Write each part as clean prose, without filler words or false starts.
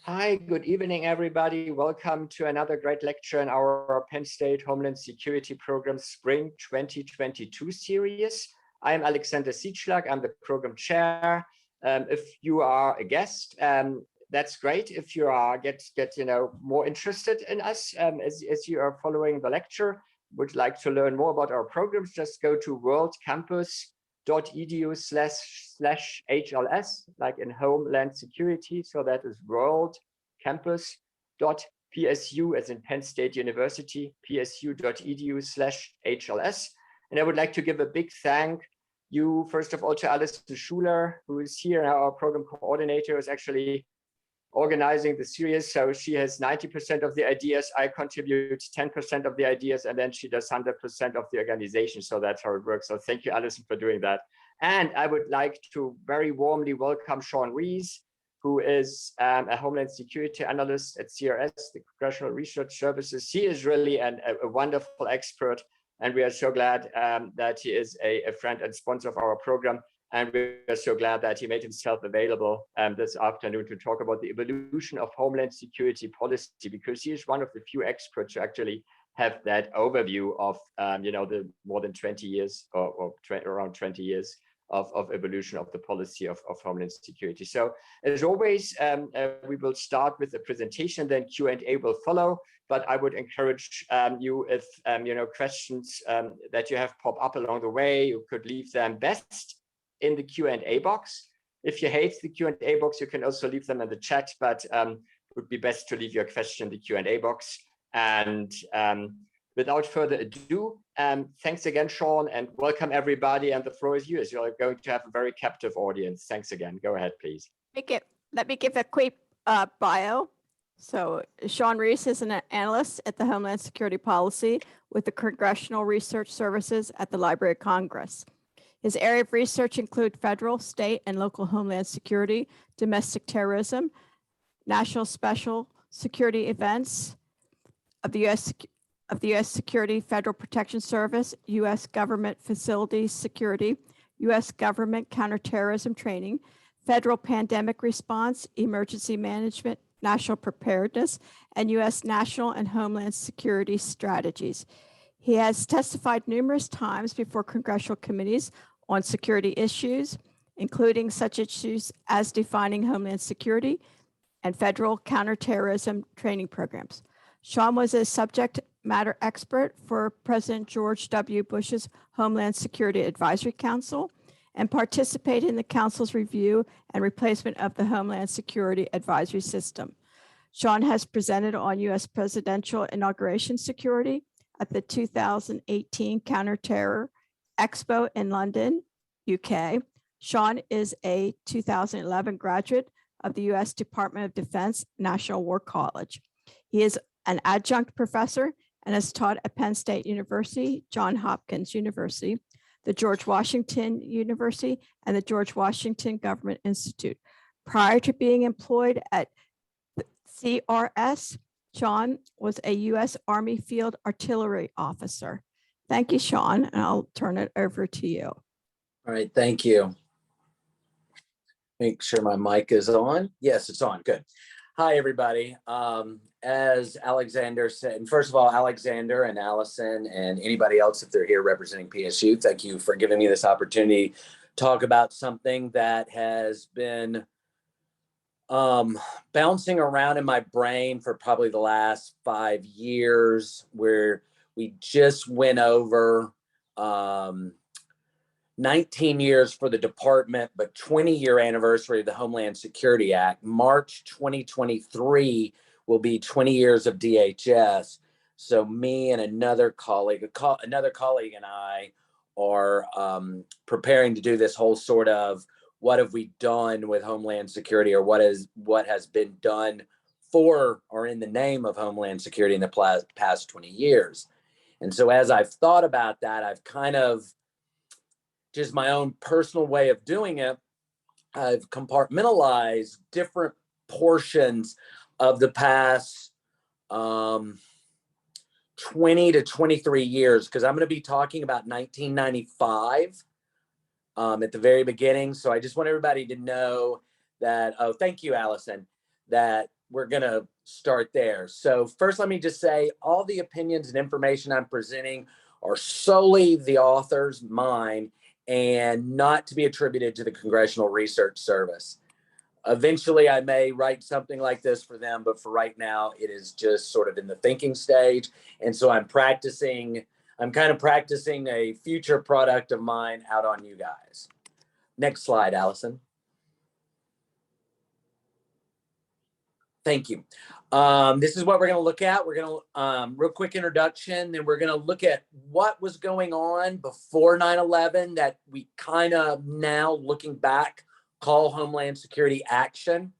Hi, good evening, everybody. Welcome to another great lecture in our Penn State Homeland Security Program Spring 2022 series. I'm Alexander Sietschlag. I'm the program chair. If you are a guest, that's great. If you are get more interested in us as you are following the lecture, would like to learn more about our programs, just go to worldcampus.edu/HLS, like in Homeland Security. So that is worldcampus.psu, as in Penn State University, psu.edu/HLS. And I would like to give a big thank you, first of all, to Alison Schuler, who is here, our program coordinator, is actually organizing the series. So she has 90% of the ideas, I contribute 10% of the ideas, and then she does 100% of the organization. So that's how it works. So thank you, Alison, for doing that. And I would like to very warmly welcome Shawn Reese, who is a Homeland Security analyst at CRS, the Congressional Research Services. He is really a wonderful expert, and we are so glad that he is a friend and sponsor of our program. And we're so glad that he made himself available this afternoon to talk about the evolution of Homeland Security policy, because he is one of the few experts who actually have that overview of the more than 20 years or around 20 years of evolution of the policy of Homeland Security. So as always, we will start with a presentation, then Q&A will follow. But I would encourage you, if questions that you have pop up along the way, you could leave them best in the Q&A box. If you hate the Q&A box, you can also leave them in the chat, but it would be best to leave your question in the Q&A box. And without further ado, thanks again, Shawn, and welcome everybody. And the floor is yours. You're going to have a very captive audience. Thanks again. Go ahead, please. Let me give a quick bio. So Shawn Reese is an analyst at the Homeland Security Policy with the Congressional Research Services at the Library of Congress. His area of research include federal, state, and local homeland security, domestic terrorism, national special security events of the U.S. Security Federal Protection Service, U.S. government facilities security, U.S. government counterterrorism training, federal pandemic response, emergency management, national preparedness, and U.S. national and homeland security strategies. He has testified numerous times before congressional committees on security issues, including such issues as defining homeland security and federal counterterrorism training programs. Shawn was a subject matter expert for President George W. Bush's Homeland Security Advisory Council and participated in the council's review and replacement of the Homeland Security Advisory System. Shawn has presented on U.S. presidential inauguration security at the 2018 Counterterror Expo in London, UK. Shawn is a 2011 graduate of the U.S. Department of Defense National War College. He is an adjunct professor and has taught at Penn State University, Johns Hopkins University, the George Washington University, and the George Washington Government Institute. Prior to being employed at CRS, Shawn was a U.S. Army Field Artillery officer. Thank you, Shawn, and I'll turn it over to you. All right, thank you. Make sure my mic is on. Yes, it's on. Good. Hi, everybody. As Alexander said, and first of all, Alexander and Allison and anybody else, if they're here representing PSU, thank you for giving me this opportunity to talk about something that has been bouncing around in my brain for probably the last 5 years, where we just went over 19 years for the department, but 20-year anniversary of the Homeland Security Act. March 2023 will be 20 years of DHS. So me and another colleague and I are preparing to do this whole sort of what have we done with Homeland Security, or what has been done for or in the name of Homeland Security in the past 20 years. And so as I've thought about that, I've kind of, just my own personal way of doing it, I've compartmentalized different portions of the past 20 to 23 years, because I'm going to be talking about 1995 at the very beginning. So I just want everybody to know that, oh, thank you, Allison, that we're going to start there. So first, let me just say all the opinions and information I'm presenting are solely the author's, mine, and not to be attributed to the Congressional Research Service. Eventually, I may write something like this for them, but for right now, it is just sort of in the thinking stage. And so I'm kind of practicing a future product of mine out on you guys. Next slide, Allison. Thank you. This is what we're going to look at. We're going to, real quick introduction, then we're going to look at what was going on before 9/11 that we kind of now, looking back, call Homeland Security action,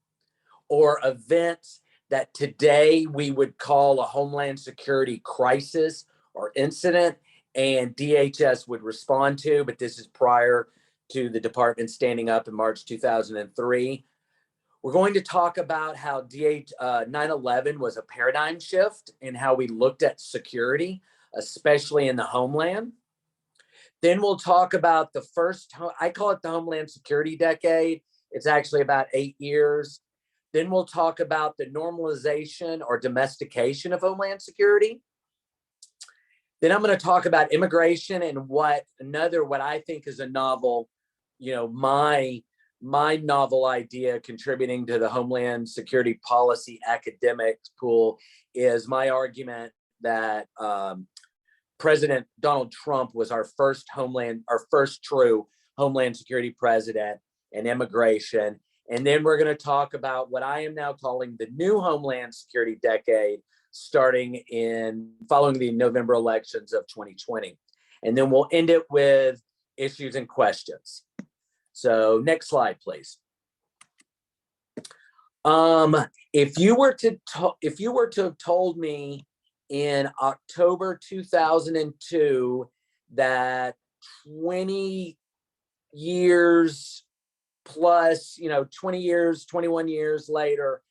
or events that today we would call a Homeland Security crisis or incident, and DHS would respond to, but this is prior to the department standing up in March 2003. We're going to talk about how 9/11 was a paradigm shift in how we looked at security, especially in the Homeland. Then we'll talk about the first, I call it the Homeland Security decade. It's actually about 8 years. Then we'll talk about the normalization or domestication of Homeland Security. Then I'm going to talk about immigration and what I think is a novel, my novel idea contributing to the Homeland Security policy academics pool is my argument that President Donald Trump was our first true Homeland Security president, and immigration. And then we're going to talk about what I am now calling the new Homeland Security decade, following the November elections of 2020. And then we'll end it with issues and questions. So next slide, please. If you were to have told me in October 2002 that 20 years plus, 20 years, 21 years later,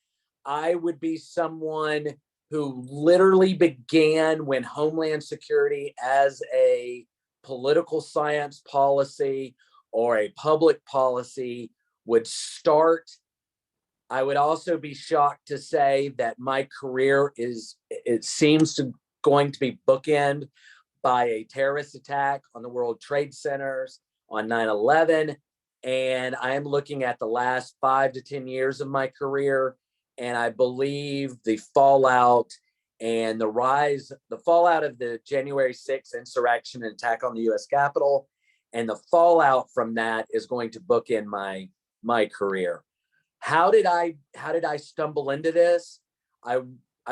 I would be someone who literally began when Homeland Security as a political science policy or a public policy would start, I would also be shocked to say that my career seems going to be bookend by a terrorist attack on the World Trade Centers on 9/11. And I am looking at the last 5 to 10 years of my career. And I believe the fallout and the fallout of the January 6th insurrection and attack on the US Capitol, and the fallout from that is going to bookend my career. How did I stumble into this? I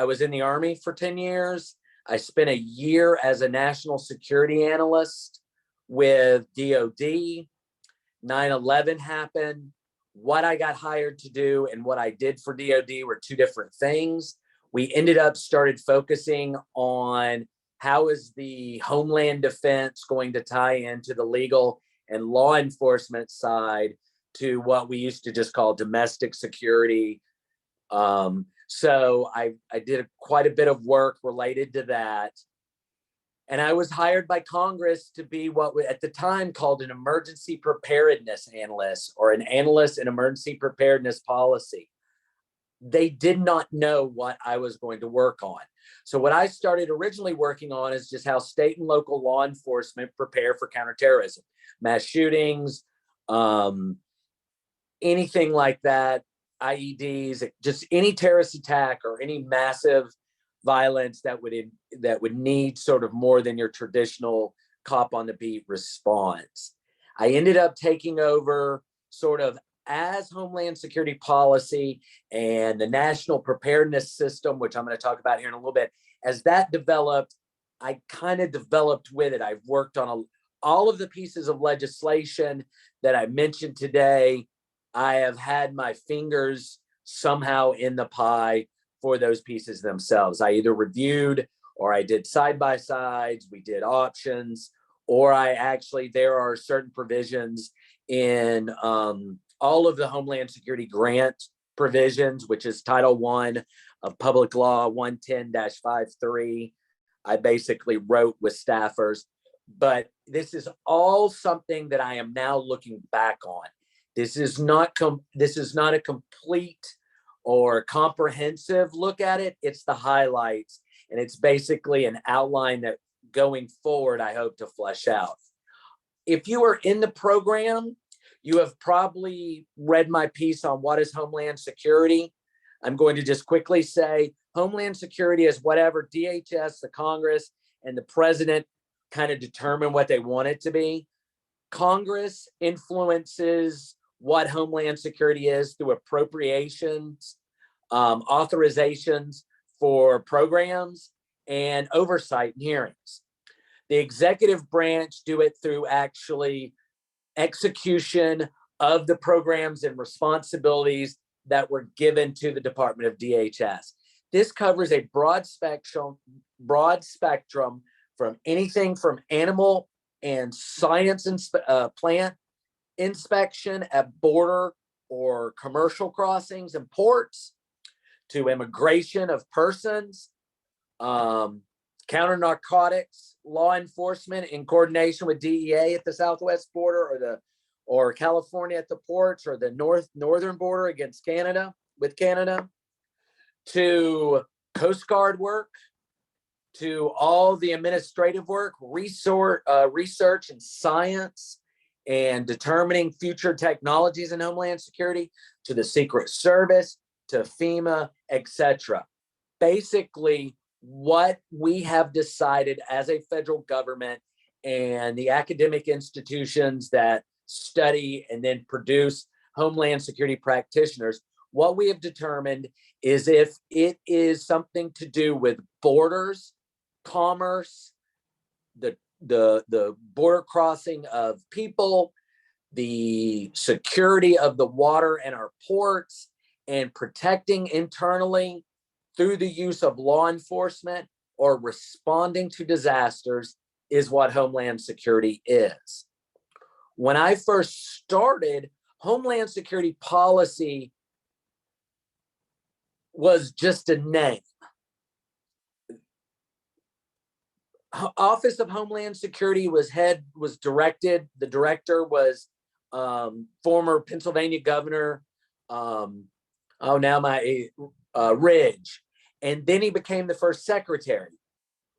was in the Army for 10 years. I spent a year as a national security analyst with DOD. 9/11 happened. What I got hired to do and what I did for DOD were two different things. We ended up started focusing on how is the Homeland Defense going to tie into the legal and law enforcement side to what we used to just call domestic security. So I did quite a bit of work related to that. And I was hired by Congress to be what we at the time called an emergency preparedness analyst, or an analyst in emergency preparedness policy. They did not know what I was going to work on. So what I started originally working on is just how state and local law enforcement prepare for counterterrorism, mass shootings, anything like that, IEDs, just any terrorist attack or any massive violence that would need sort of more than your traditional cop on the beat response. I ended up taking over sort of as Homeland Security policy and the national preparedness system, which I'm going to talk about here in a little bit. As that developed, I kind of developed with it. I've worked on all of the pieces of legislation that I mentioned today. I have had my fingers somehow in the pie for those pieces themselves. I either reviewed, or I did side-by-sides, we did options, or there are certain provisions in all of the Homeland Security grant provisions, which is Title I of Public Law 110-53. I basically wrote with staffers, but this is all something that I am now looking back on. This is not a complete or comprehensive look at it. It's the highlights, and it's basically an outline that going forward, I hope to flesh out. If you are in the program, you have probably read my piece on what is Homeland Security. I'm going to just quickly say Homeland Security is whatever DHS, the Congress, and the president kind of determine what they want it to be. Congress influences what Homeland Security is through appropriations, authorizations for programs, and oversight and hearings. The executive branch do it through actually execution of the programs and responsibilities that were given to the Department of DHS. This covers a broad spectrum from anything from animal and science and plant inspection at border or commercial crossings and ports, to immigration of persons, counter narcotics, law enforcement in coordination with DEA at the southwest border, or California at the ports, or the northern border against Canada, with Canada, to Coast Guard work, to all the administrative work, research and science, and determining future technologies in Homeland Security, to the Secret Service, to FEMA, etc. Basically, what we have decided as a federal government and the academic institutions that study and then produce Homeland Security practitioners, what we have determined is if it is something to do with borders, commerce, the border crossing of people, the security of the water and our ports, and protecting internally through the use of law enforcement or responding to disasters, is what Homeland Security is. When I first started, Homeland Security policy was just a name. Office of Homeland Security was directed. The director was former Pennsylvania governor, Ridge, and then he became the first secretary.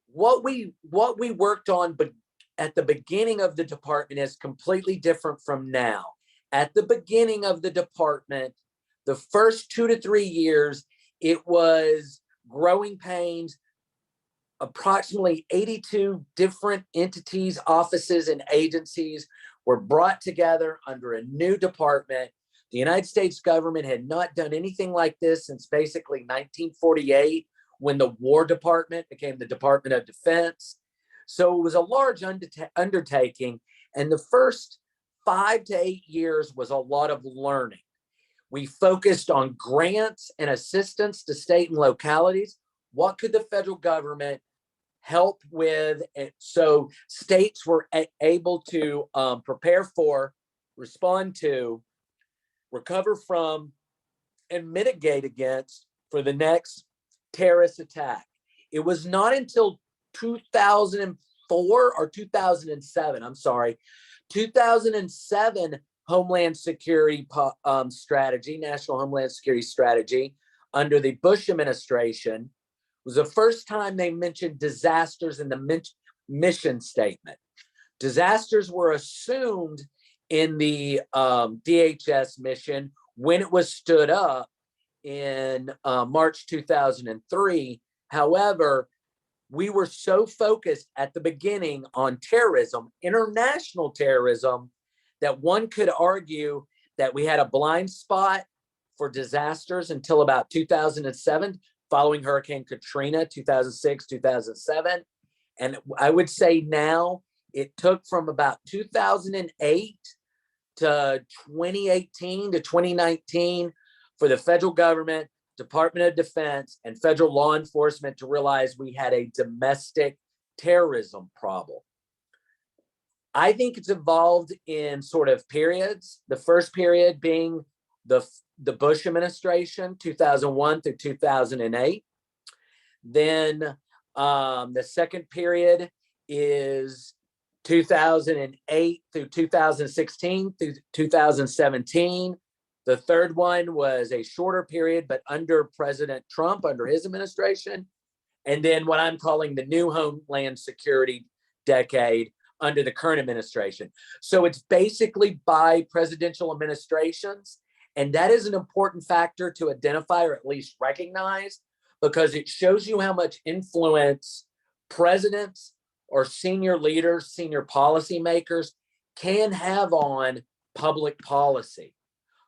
What we worked on, but at the beginning of the department, is completely different from now. At the beginning of the department, the first 2 to 3 years, it was growing pains. Approximately 82 different entities, offices, and agencies were brought together under a new department. The United States government had not done anything like this since basically 1948, when the War Department became the Department of Defense. So it was a large undertaking, and the first 5 to 8 years was a lot of learning. We focused on grants and assistance to state and localities. What could the federal government help with? So states were able to prepare for, respond to, recover from, and mitigate against for the next terrorist attack. It was not until 2004 or 2007, 2007 Homeland Security strategy, National Homeland Security Strategy, under the Bush administration, was the first time they mentioned disasters in the mission statement. Disasters were assumed in the DHS mission when it was stood up in March 2003. However, we were so focused at the beginning on terrorism, international terrorism, that one could argue that we had a blind spot for disasters until about 2007, following Hurricane Katrina, 2006, 2007. And I would say now it took from about 2008 to 2018 to 2019 for the federal government, Department of Defense, and federal law enforcement to realize we had a domestic terrorism problem. I think it's evolved in sort of periods. The first period being the Bush administration, 2001 through 2008. Then the second period is 2008 through 2016 through 2017. The third one was a shorter period, but under President Trump, under his administration. And then what I'm calling the new Homeland Security decade under the current administration. So it's basically by presidential administrations. And that is an important factor to identify or at least recognize, because it shows you how much influence presidents or senior leaders, senior policymakers can have on public policy.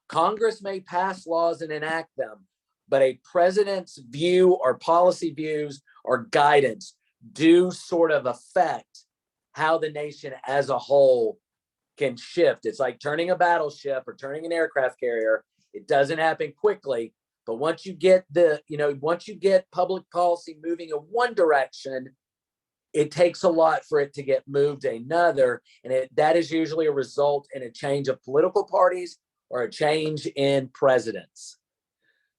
Congress may pass laws and enact them, but a president's view or policy views or guidance do sort of affect how the nation as a whole can shift. It's like turning a battleship or turning an aircraft carrier. It doesn't happen quickly, but once you get once you get public policy moving in one direction, it takes a lot for it to get moved to another. And that is usually a result in a change of political parties or a change in presidents.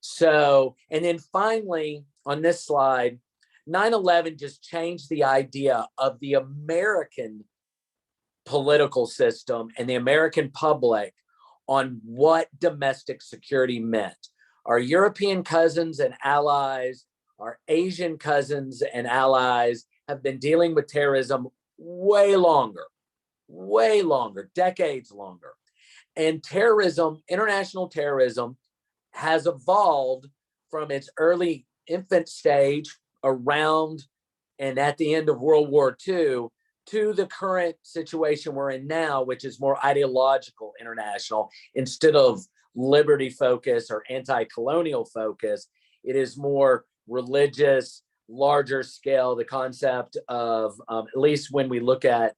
So, and then finally on this slide, 9/11 just changed the idea of the American political system and the American public on what domestic security meant. Our European cousins and allies, our Asian cousins and allies have been dealing with terrorism way longer, decades longer. And terrorism, international terrorism, has evolved from its early infant stage around and at the end of World War II to the current situation we're in now, which is more ideological international. Instead of liberty focus or anti-colonial focus, it is more religious, larger scale. The concept of, at least when we look at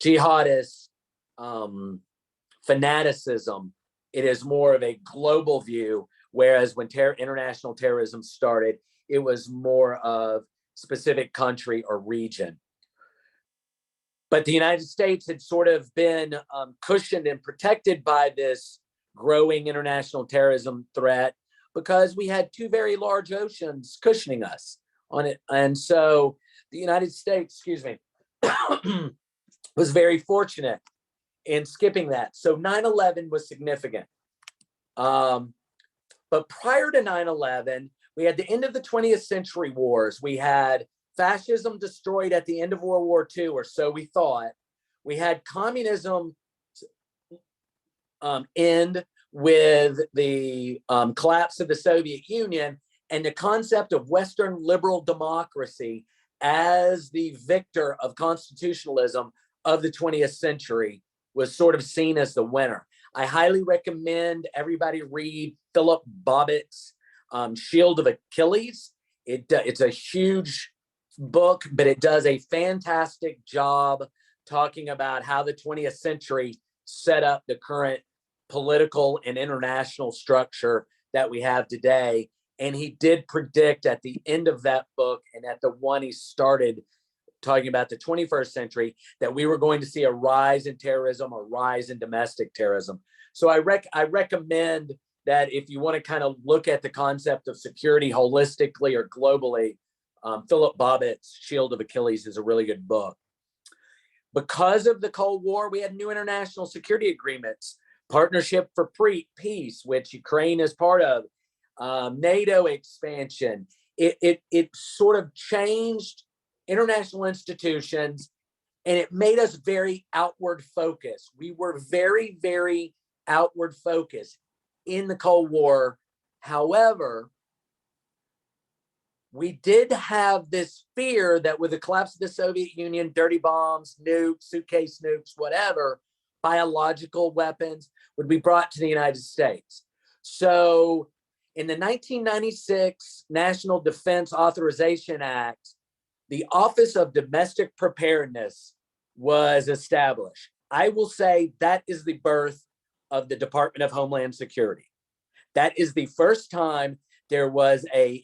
jihadist fanaticism, it is more of a global view, whereas when international terrorism started, it was more of specific country or region. But the United States had sort of been cushioned and protected by this growing international terrorism threat because we had two very large oceans cushioning us on it. And so the United States, was very fortunate in skipping that. So 9/11 was significant. But prior to 9/11, we had the end of the 20th century wars. We had fascism destroyed at the end of World War II, or so we thought. We had communism end with the collapse of the Soviet Union, and the concept of Western liberal democracy as the victor of constitutionalism of the 20th century was sort of seen as the winner. I highly recommend everybody read Philip Bobbitt's Shield of Achilles. It's a huge book, but it does a fantastic job talking about how the 20th century set up the current political and international structure that we have today. And he did predict at the end of that book and at the one he started talking about the 21st century that we were going to see a rise in terrorism, a rise in domestic terrorism. So I recommend that if you want to kind of look at the concept of security holistically or globally, Philip Bobbitt's Shield of Achilles is a really good book. Because of the Cold War, we had new international security agreements, Partnership for Peace, which Ukraine is part of, NATO expansion. It sort of changed international institutions, and it made us very outward focused. We were very, very outward focused in the Cold War. However, we did have this fear that with the collapse of the Soviet Union, dirty bombs, nukes, suitcase nukes, whatever, biological weapons would be brought to the United States. So in the 1996 National Defense Authorization Act, the Office of Domestic Preparedness was established. I will say that is the birth of the Department of Homeland Security. That is the first time there was an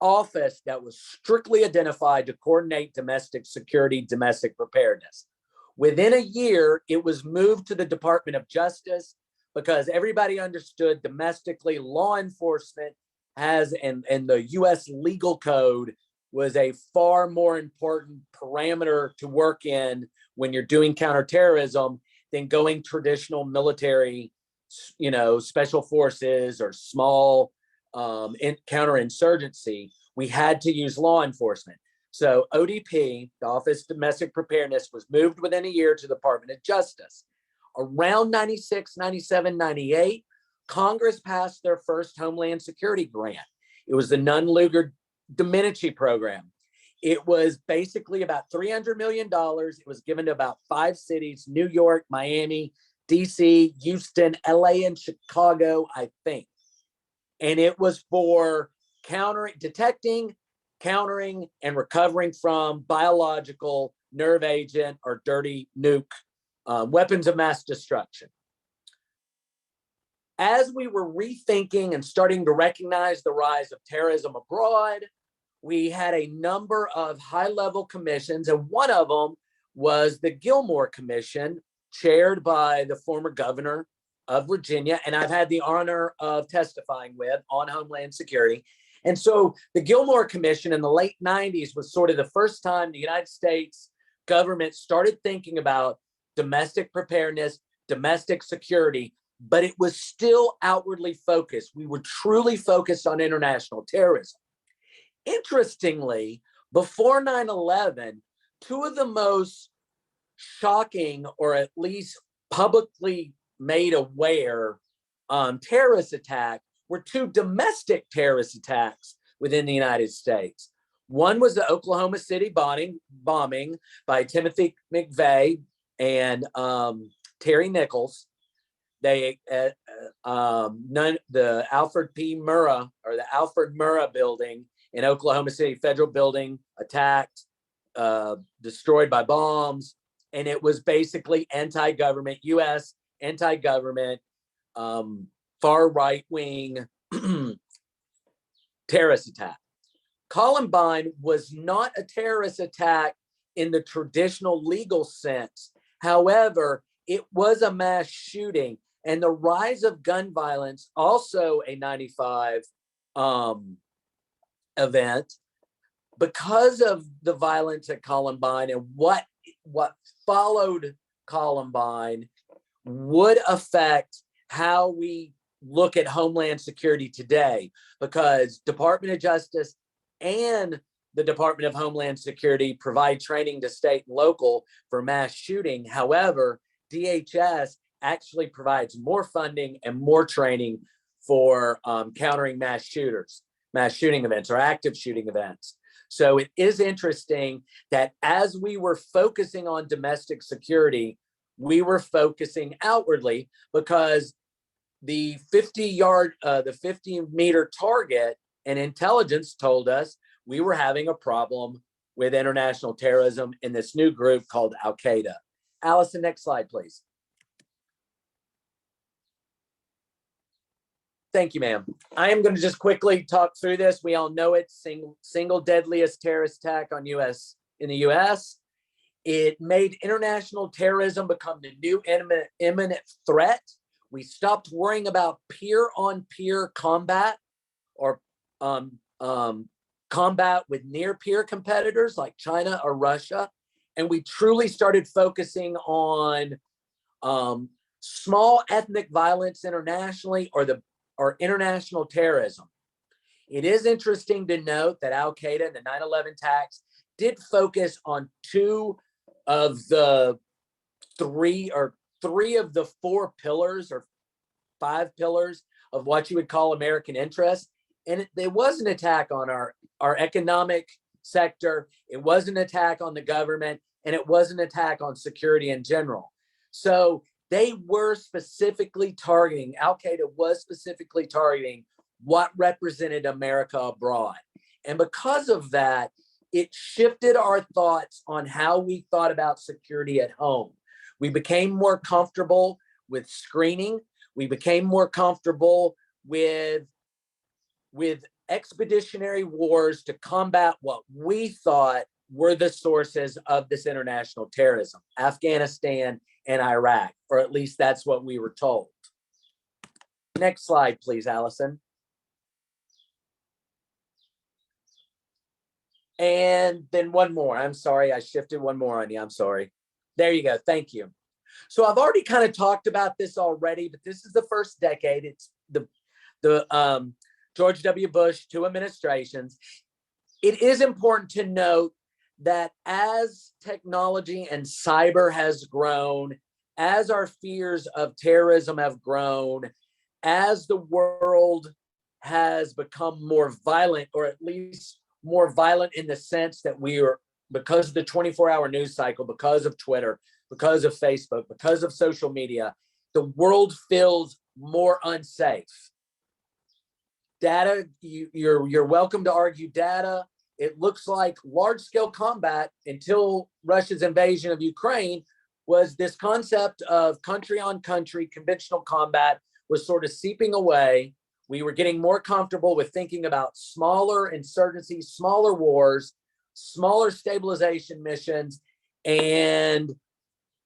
office that was strictly identified to coordinate domestic security, domestic preparedness. Within a year, it was moved to the Department of Justice because everybody understood domestically law enforcement has, and the US legal code was a far more important parameter to work in when you're doing counterterrorism than going traditional military special forces or small counterinsurgency, we had to use law enforcement. So ODP, the Office of Domestic Preparedness, was moved within a year to the Department of Justice. Around 96, 97, 98, Congress passed their first Homeland Security grant. It was the Nunn-Lugar-Domenici program. It was basically about $300 million. It was given to about 5 cities, New York, Miami, DC, Houston, LA, and Chicago, I think. And it was for detecting, countering, and recovering from biological, nerve agent, or dirty nuke weapons of mass destruction. As we were rethinking and starting to recognize the rise of terrorism abroad, we had a number of high-level commissions, and one of them was the Gilmore Commission, chaired by the former governor of Virginia, and I've had the honor of testifying with on Homeland Security. And so the Gilmore Commission in the late 90s was sort of the first time the United States government started thinking about domestic preparedness, domestic security, but it was still outwardly focused. We were truly focused on international terrorism. Interestingly, before 9/11, two of the most shocking, or at least publicly made aware terrorist attack were 2 domestic terrorist attacks within the United States. One was the Oklahoma City bombing by Timothy McVeigh and Terry Nichols. The Alfred P. Murrah, or the Alfred Murrah building in Oklahoma City, federal building, attacked, destroyed by bombs. And it was basically anti-government, U.S. anti-government, far right-wing terrorist attack. Columbine was not a terrorist attack in the traditional legal sense. However, it was a mass shooting, and the rise of gun violence, also a 95 event, because of the violence at Columbine and what followed Columbine would affect how we look at Homeland Security today, because Department of Justice and the Department of Homeland Security provide training to state and local for mass shooting. However, DHS actually provides more funding and more training for countering mass shooting events, or active shooting events. So it is interesting that as we were focusing on domestic security, we were focusing outwardly, because the 50-meter target and intelligence told us we were having a problem with international terrorism in this new group called Al-Qaeda. Allison, next slide, please. Thank you, ma'am. I am going to just quickly talk through this. We all know it. Single deadliest terrorist attack in the U.S. It made international terrorism become the new imminent threat. We stopped worrying about peer-on-peer combat, or combat with near-peer competitors like China or Russia, and we truly started focusing on small ethnic violence internationally, or international terrorism. It is interesting to note that Al-Qaeda and the 9/11 attacks did focus on 2 of the 3 of the 4 pillars, or 5 pillars of what you would call American interests. And there was an attack on our economic sector. It was an attack on the government, and it was an attack on security in general. So they were specifically targeting, Al-Qaeda was specifically targeting what represented America abroad. And because of that, it shifted our thoughts on how we thought about security at home. We became more comfortable with screening. We became more comfortable with expeditionary wars to combat what we thought were the sources of this international terrorism, Afghanistan and Iraq, or at least that's what we were told. Next slide, please, Allison. And then one more. I'm sorry, I shifted one more on you. I'm sorry. There you go. Thank you. So I've already kind of talked about this already, but this is the first decade. It's the George W. Bush 2 administrations. It is important to note that as technology and cyber has grown, as our fears of terrorism have grown, as the world has become more violent, or at least more violent in the sense that we are, because of the 24-hour news cycle, because of Twitter, because of Facebook, because of social media, the world feels more unsafe. Data, you're welcome to argue data. It looks like large-scale combat until Russia's invasion of Ukraine was this concept of country-on-country conventional combat was sort of seeping away. We were getting more comfortable with thinking about smaller insurgencies, smaller wars, smaller stabilization missions, and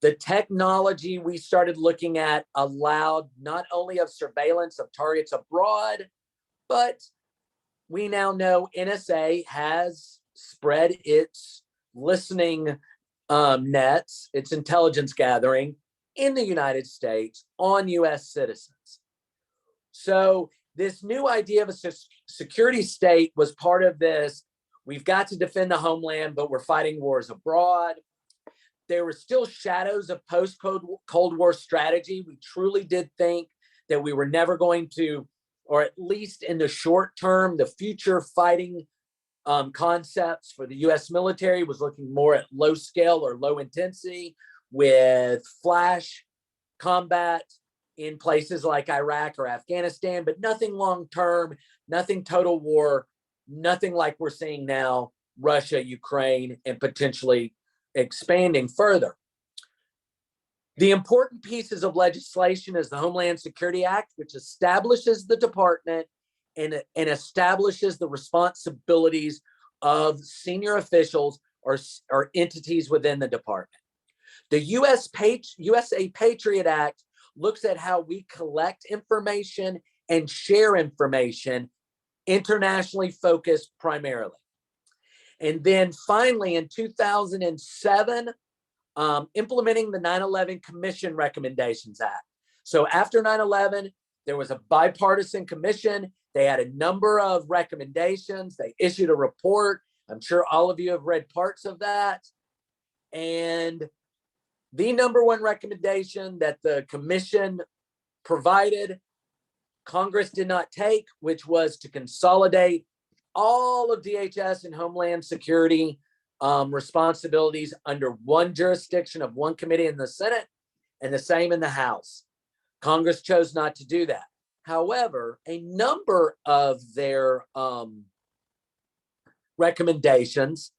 the technology we started looking at allowed not only of surveillance of targets abroad, but we now know NSA has spread its listening nets, its intelligence gathering in the United States on US citizens. So this new idea of a security state was part of this. We've got to defend the homeland, but we're fighting wars abroad. There were still shadows of post-Cold War strategy. We truly did think that we were never going to, or at least in the short term, the future fighting concepts for the US military was looking more at low scale or low intensity with flash combat in places like Iraq or Afghanistan, but nothing long term, nothing total war, nothing like we're seeing now, Russia, Ukraine, and potentially expanding further. The important pieces of legislation is the Homeland Security Act, which establishes the department and establishes the responsibilities of senior officials or entities within the department. The USA Patriot Act looks at how we collect information and share information, internationally focused primarily. And then finally, in 2007, implementing the 9/11 Commission Recommendations Act. So after 9/11, there was a bipartisan commission. They had a number of recommendations. They issued a report. I'm sure all of you have read parts of that. And the number one recommendation that the commission provided, Congress did not take, which was to consolidate all of DHS and Homeland Security responsibilities under one jurisdiction of one committee in the Senate and the same in the House. Congress chose not to do that. However, a number of their recommendations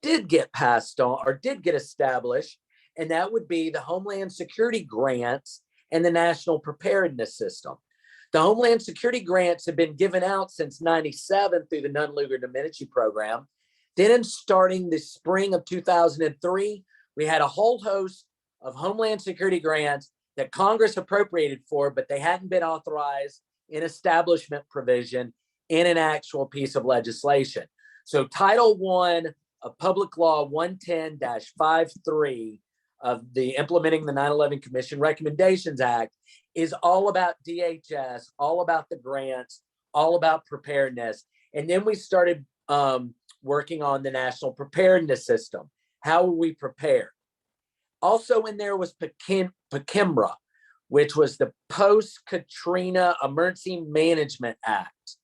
did get passed on or did get established, and that would be the Homeland Security grants and the National Preparedness System. The Homeland Security grants have been given out since '97 through the Nunn-Lugar-Domenici program. Then in starting the spring of 2003, we had a whole host of Homeland Security grants that Congress appropriated for, but they hadn't been authorized in establishment provision in an actual piece of legislation. So Title I of Public Law 110-53 of the Implementing the 9/11 Commission Recommendations Act is all about DHS, all about the grants, all about preparedness. And then we started working on the National Preparedness System. How will we prepare? Also in there was PCIMRA, which was the Post-Katrina Emergency Management Act.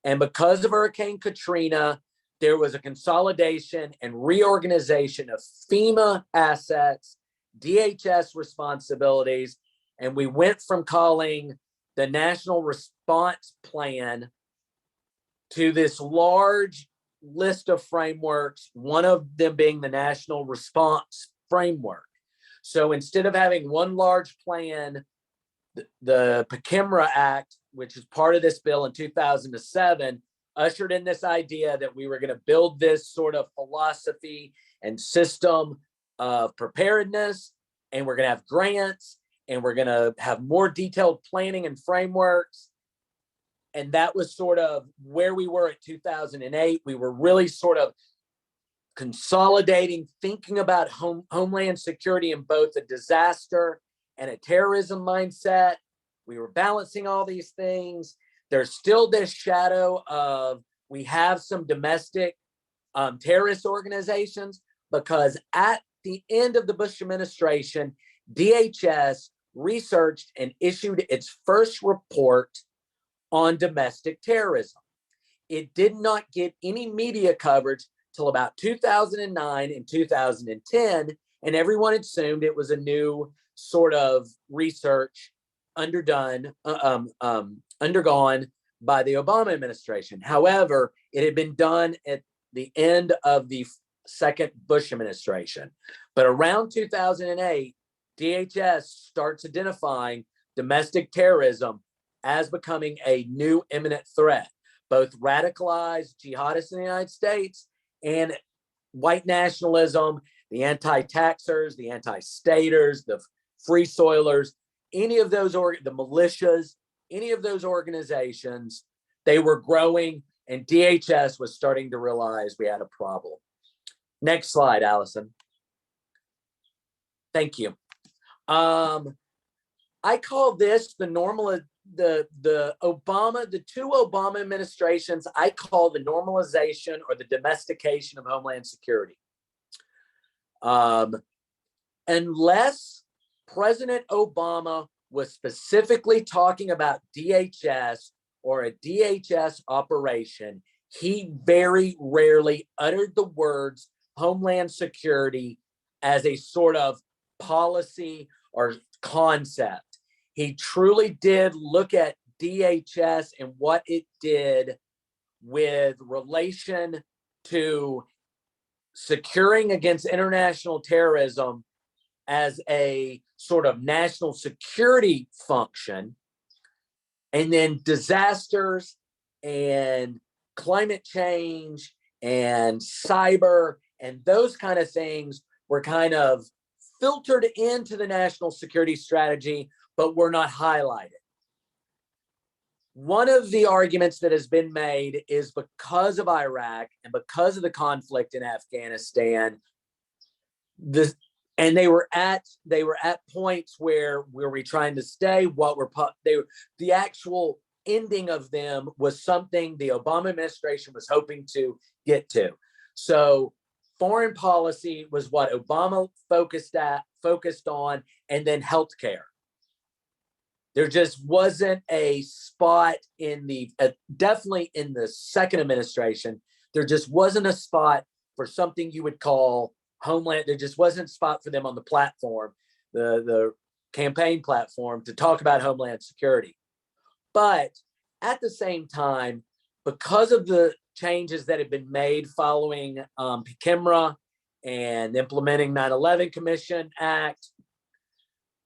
And because of Hurricane Katrina, there was a consolidation and reorganization of FEMA assets, DHS responsibilities, and we went from calling the National Response Plan to this large list of frameworks, one of them being the National Response Framework. So instead of having one large plan, the PCIMRA Act, which is part of this bill in 2007, ushered in this idea that we were going to build this sort of philosophy and system of preparedness, and we're going to have grants, and we're going to have more detailed planning and frameworks. And that was sort of where we were at 2008. We were really sort of consolidating, thinking about homeland security in both a disaster and a terrorism mindset. We were balancing all these things. There's still this shadow of we have some domestic terrorist organizations, because at the end of the Bush administration, DHS researched and issued its first report on domestic terrorism. It did not get any media coverage till about 2009 and 2010, and everyone assumed it was a new sort of research undergone by the Obama administration. However, it had been done at the end of the second Bush administration. But around 2008, DHS starts identifying domestic terrorism as becoming a new imminent threat, both radicalized jihadists in the United States and white nationalism, the anti-taxers, the anti-staters, the free soilers, any of those, the militias, any of those organizations, they were growing, and DHS was starting to realize we had a problem. Next slide, Allison. Thank you. I call this the two Obama administrations, I call the normalization or the domestication of Homeland Security. Unless President Obama was specifically talking about DHS or a DHS operation, he very rarely uttered the words Homeland Security as a sort of policy or concept. He truly did look at DHS and what it did with relation to securing against international terrorism as a sort of national security function, and then disasters and climate change and cyber and those kind of things were kind of filtered into the national security strategy, but were not highlighted. One of the arguments that has been made is because of Iraq and because of the conflict in Afghanistan, and they were at points where were we trying to stay? The actual ending of them was something the Obama administration was hoping to get to. So foreign policy was what Obama focused on, and then healthcare. There just wasn't a spot in definitely in the second administration, there just wasn't a spot for something you would call Homeland. There just wasn't a spot for them on the platform, the campaign platform, to talk about Homeland Security. But at the same time, because of the changes that have been made following PCMRA and implementing 9/11 Commission Act,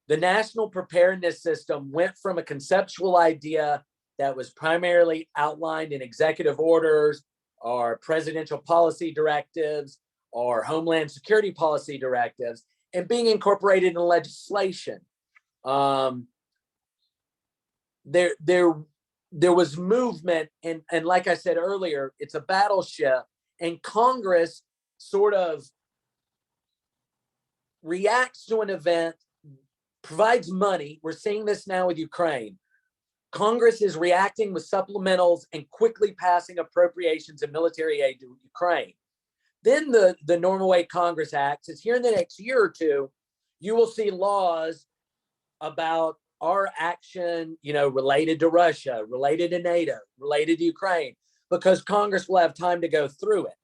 the National Preparedness System went from a conceptual idea that was primarily outlined in executive orders or presidential policy directives or Homeland Security policy directives and being incorporated in legislation. There was movement, and like I said earlier, it's a battleship, and Congress sort of reacts to an event, provides money. We're seeing this now with Ukraine. Congress is reacting with supplementals and quickly passing appropriations and military aid to Ukraine. Then the normal way Congress acts is here in the next year or two, you will see laws about our action, related to Russia, related to NATO, related to Ukraine, because Congress will have time to go through it.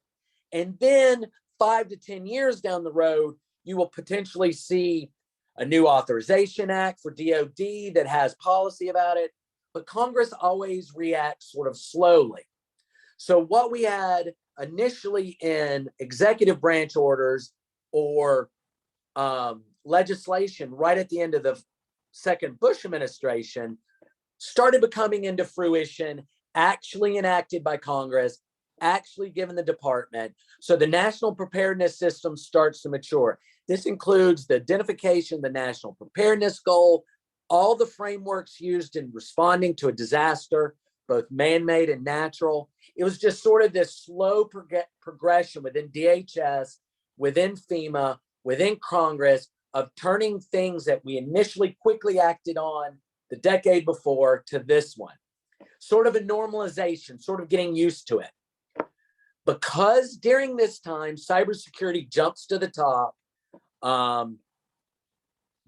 And then 5 to 10 years down the road, you will potentially see a new authorization act for DOD that has policy about it, but Congress always reacts sort of slowly. So what we had initially in executive branch orders or legislation right at the end of the second Bush administration started becoming into fruition, actually enacted by Congress, actually given the department. So the national preparedness system starts to mature. This includes the identification, the national preparedness goal, all the frameworks used in responding to a disaster, both man-made and natural. It was just sort of this slow progression within DHS, within FEMA, within Congress, of turning things that we initially quickly acted on the decade before to this one. Sort of a normalization, sort of getting used to it. Because during this time, cybersecurity jumps to the top.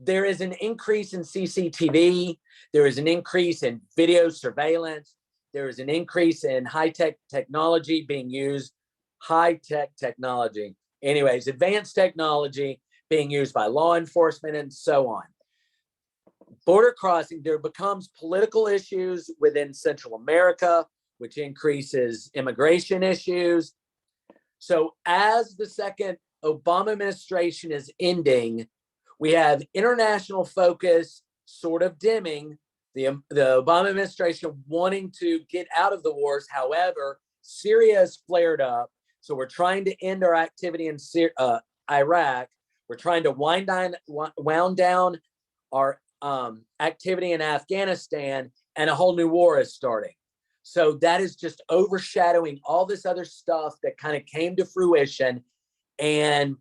There is an increase in CCTV. There is an increase in video surveillance. There is an increase in high-tech technology being used. High-tech technology. Anyways, advanced technology being used by law enforcement and so on. Border crossing, there becomes political issues within Central America, which increases immigration issues. So as the second Obama administration is ending, we have international focus sort of dimming, the Obama administration wanting to get out of the wars. However, Syria has flared up. So we're trying to end our activity in Iraq. We're trying to wound down our activity in Afghanistan, and a whole new war is starting. So that is just overshadowing all this other stuff that kind of came to fruition. And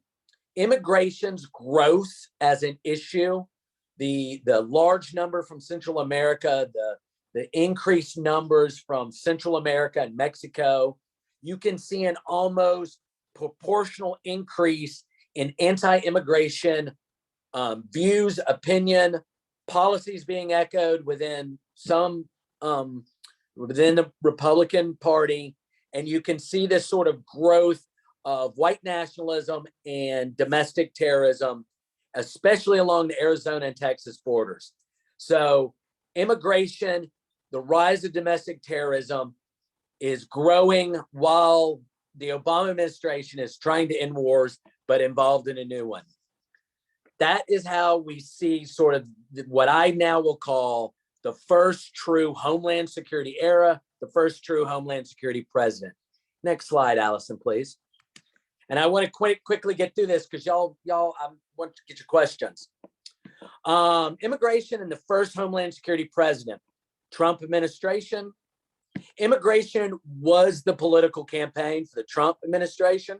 immigration's growth as an issue, the large number from Central America, the increased numbers from Central America and Mexico, you can see an almost proportional increase in anti-immigration views, opinion, policies being echoed within within the Republican Party. And you can see this sort of growth of white nationalism and domestic terrorism, especially along the Arizona and Texas borders. So immigration, the rise of domestic terrorism is growing while the Obama administration is trying to end wars, but involved in a new one. That is how we see sort of what I now will call the first true Homeland Security era, the first true Homeland Security president. Next slide, Allison, please. And I want to quickly get through this because y'all, I want to get your questions. Immigration and the first Homeland Security president, Trump administration. Immigration was the political campaign for the Trump administration.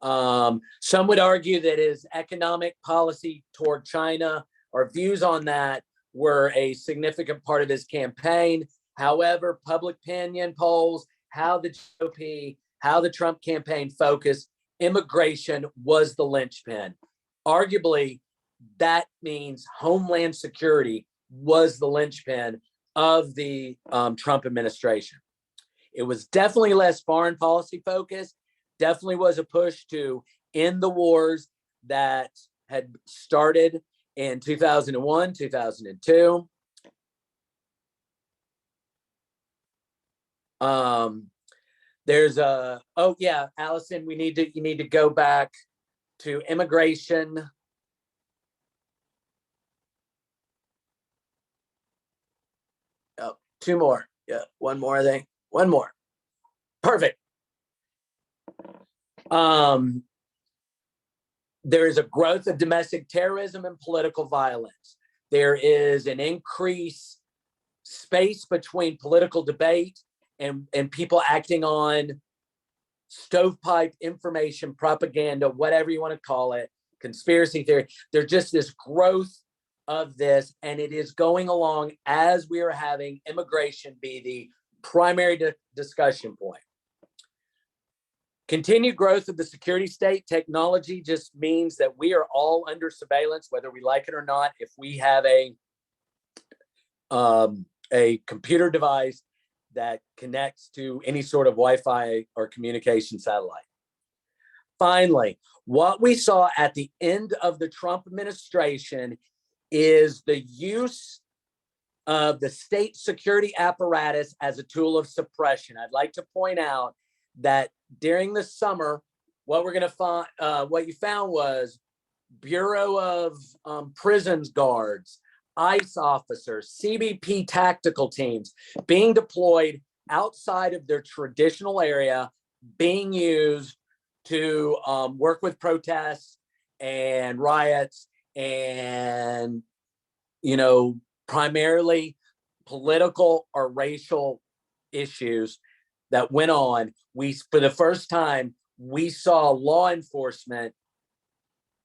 Some would argue that his economic policy toward China or views on that were a significant part of his campaign. However, public opinion polls, how the GOP, how the Trump campaign focused, immigration was the linchpin. Arguably, that means Homeland Security was the linchpin of the Trump administration. It was definitely less foreign policy focused, definitely was a push to end the wars that had started in 2001, 2002. There's a, oh yeah, Allison, you need to go back to immigration. Oh, two more. Yeah, one more, I think. One more. Perfect. There is a growth of domestic terrorism and political violence. There is an increased space between political debate and people acting on stovepipe information, propaganda, whatever you want to call it, conspiracy theory. There's just this growth of this, and it is going along as we are having immigration be the primary discussion point. Continued growth of the security state. Technology just means that we are all under surveillance, whether we like it or not. If we have a computer device that connects to any sort of Wi-Fi or communication satellite. Finally, what we saw at the end of the Trump administration is the use of the state security apparatus as a tool of suppression. I'd like to point out that during the summer, what we're going to find, what you found was Bureau of Prisons guards, ICE officers, CBP tactical teams being deployed outside of their traditional area, being used to work with protests and riots and, primarily political or racial issues that went on, for the first time, we saw law enforcement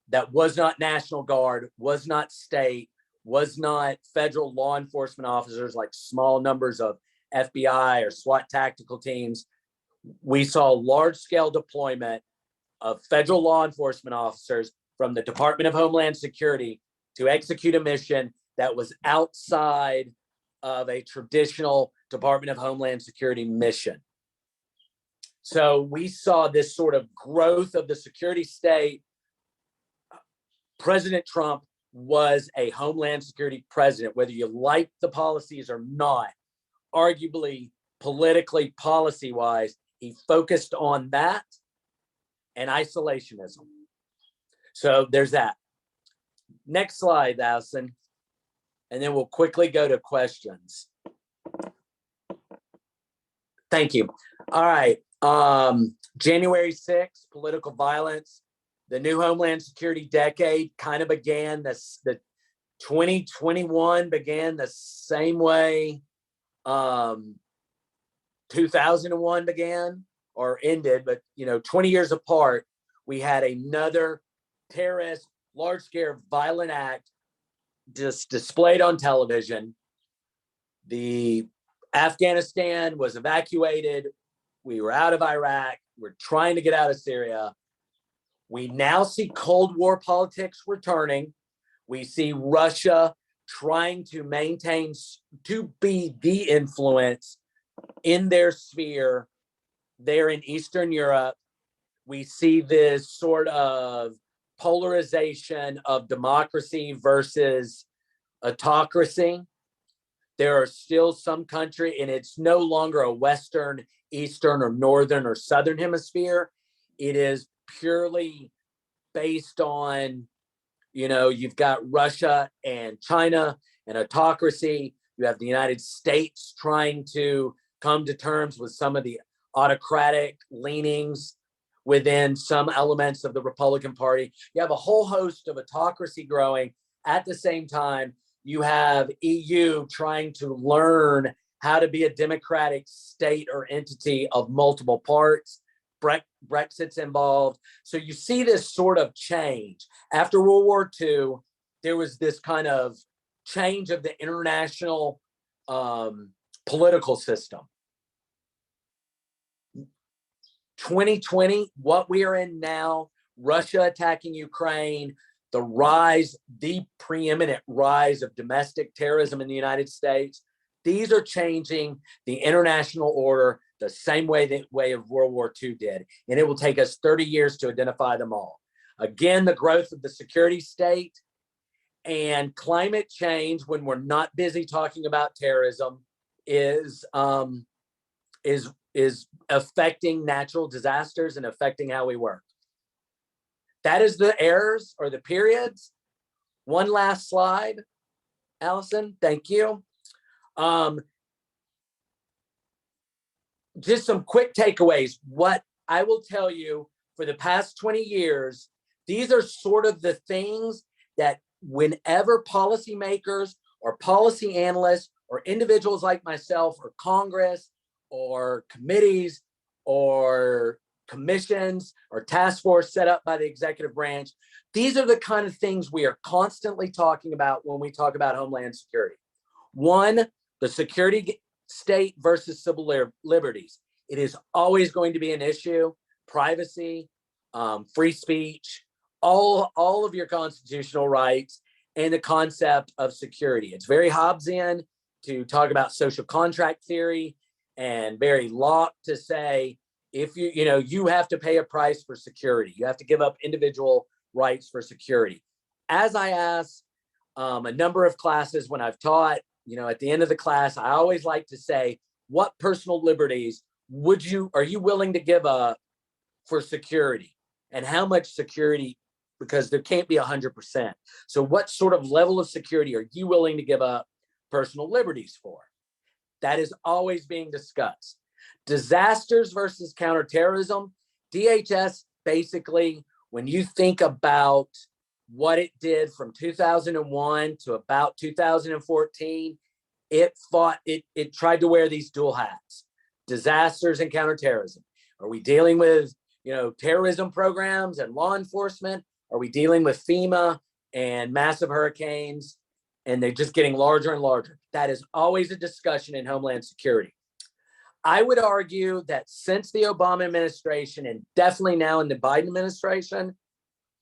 that was not National Guard, was not state, was not federal law enforcement officers, like small numbers of FBI or SWAT tactical teams. We saw large-scale deployment of federal law enforcement officers from the Department of Homeland Security to execute a mission that was outside of a traditional Department of Homeland Security mission. So we saw this sort of growth of the security state. President Trump was a Homeland Security president, whether you like the policies or not. Arguably, politically, policy-wise, he focused on that and isolationism. So there's that. Next slide, Allison, and then we'll quickly go to questions. Thank you. All right. January 6th, political violence. The new Homeland Security decade kind of began the 2021 began the same way 2001 began or ended, but 20 years apart, we had another terrorist, large-scale violent act just displayed on television. The Afghanistan was evacuated. We were out of Iraq. We're trying to get out of Syria. We now see Cold War politics returning. We see Russia trying to maintain, to be the influence in their sphere there in Eastern Europe. We see this sort of polarization of democracy versus autocracy. There are still some country, and it's no longer a Western, Eastern, or Northern or Southern hemisphere. It is purely based on, you've got Russia and China and autocracy. You have the United States trying to come to terms with some of the autocratic leanings within some elements of the Republican Party. You have a whole host of autocracy growing. At the same time, you have EU trying to learn how to be a democratic state or entity of multiple parts. Brexit's involved. So you see this sort of change. After World War II, there was this kind of change of the international political system. 2020, what we are in now, Russia attacking Ukraine, the preeminent rise of domestic terrorism in the United States, these are changing the international order the same way the way of World War II did. And it will take us 30 years to identify them all. Again, the growth of the security state and climate change, when we're not busy talking about terrorism, is affecting natural disasters and affecting how we work. That is the errors or the periods. One last slide, Allison. Thank you. Just some quick takeaways. What I will tell you, for the past 20 years, these are sort of the things that whenever policymakers or policy analysts or individuals like myself or Congress or committees or commissions or task force set up by the executive branch, these are the kind of things we are constantly talking about when we talk about Homeland Security. One, the security state versus civil liberties. It is always going to be an issue. Privacy, free speech, all of your constitutional rights, and the concept of security. It's very Hobbesian to talk about social contract theory, and very Locke to say, if you have to pay a price for security. You have to give up individual rights for security. As I ask a number of classes when I've taught, at the end of the class, I always like to say, what personal liberties are you willing to give up for security? And how much security, because there can't be 100%. So what sort of level of security are you willing to give up personal liberties for? That is always being discussed. Disasters versus counterterrorism. DHS, basically, when you think about what it did from 2001 to about 2014, it tried to wear these dual hats, disasters and counterterrorism. Are we dealing with, terrorism programs and law enforcement? Are we dealing with FEMA and massive hurricanes? And they're just getting larger and larger. That is always a discussion in Homeland Security. I would argue that since the Obama administration, and definitely now in the Biden administration,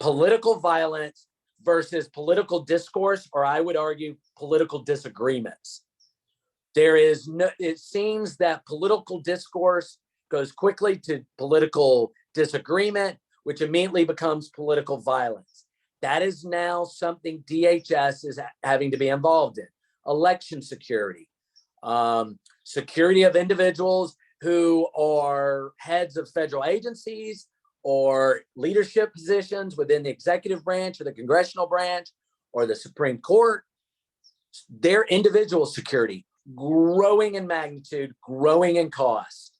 political violence versus political discourse, or I would argue political disagreements. It seems that political discourse goes quickly to political disagreement, which immediately becomes political violence. That is now something DHS is having to be involved in. Election security, security of individuals who are heads of federal agencies or leadership positions within the executive branch or the congressional branch or the Supreme Court. Their individual security growing in magnitude, growing in cost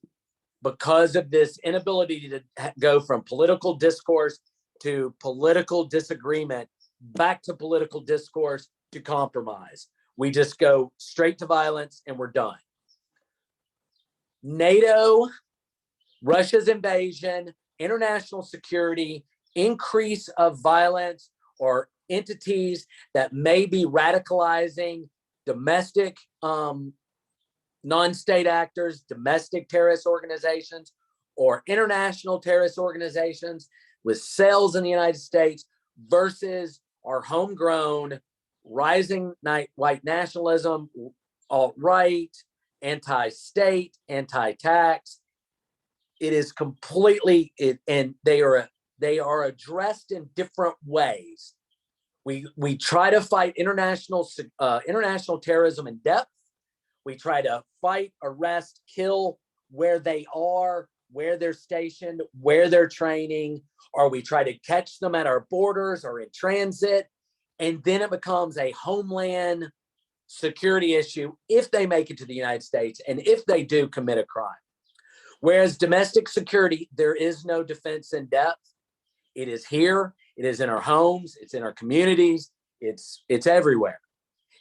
because of this inability to go from political discourse to political disagreement, back to political discourse to compromise. We just go straight to violence and we're done. NATO, Russia's invasion, international security, increase of violence or entities that may be radicalizing domestic non-state actors, domestic terrorist organizations, or international terrorist organizations with cells in the United States versus our homegrown rising white nationalism, alt-right, anti-state, anti-tax. It is completely, and they are addressed in different ways. We try to fight international terrorism in depth. We try to fight, arrest, kill where they are, where they're stationed, where they're training, or we try to catch them at our borders or in transit. And then it becomes a homeland security issue if they make it to the United States and if they do commit a crime. Whereas domestic security, there is no defense in depth. It is here. It is in our homes. It's in our communities. It's everywhere.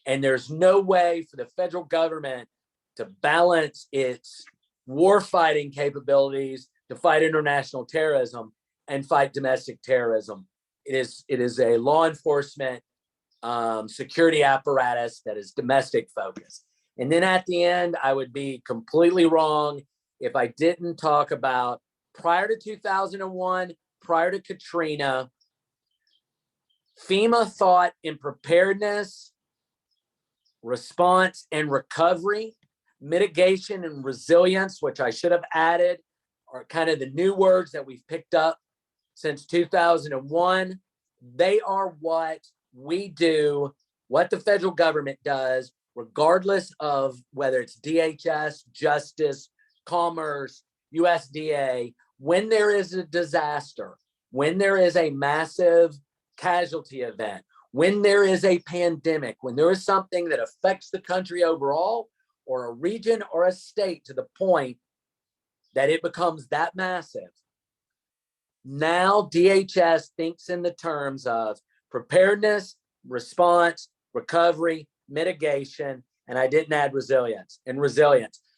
And there's no way for the federal government to balance its warfighting capabilities to fight international terrorism and fight domestic terrorism. It is a law enforcement security apparatus that is domestic focused. And then at the end, I would be completely wrong if I didn't talk about prior to 2001, prior to Katrina, FEMA thought in preparedness, response and recovery, mitigation and resilience, which I should have added, are kind of the new words that we've picked up since 2001. They are what we do, what the federal government does, regardless of whether it's DHS, Justice, Commerce, USDA, when there is a disaster, when there is a massive casualty event, when there is a pandemic, when there is something that affects the country overall, or a region or a state to the point that it becomes that massive. Now DHS thinks in the terms of preparedness, response, recovery, mitigation, and I didn't add resilience.